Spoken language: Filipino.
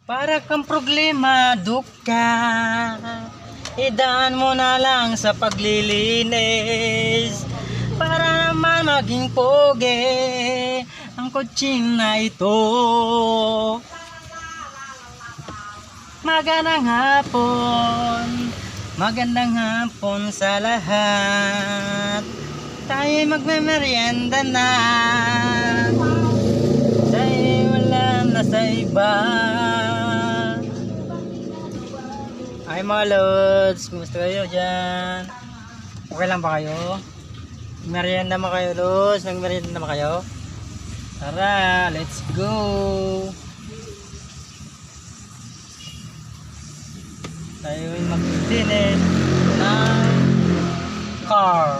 Para kang problemado ka, idaan mo na lang sa paglilinis. Para naman maging pogi ang kotsin na ito. Magandang hapon sa lahat. Tayo magmemeryenda na. Tayo wala na sa iba. Ay mga lods, kumusta kayo dyan? Okay lang ba kayo? Merienda mo kayo lods? Nagmerienda mo kayo? Tara, let's go! Tayo mag-dinet ng car.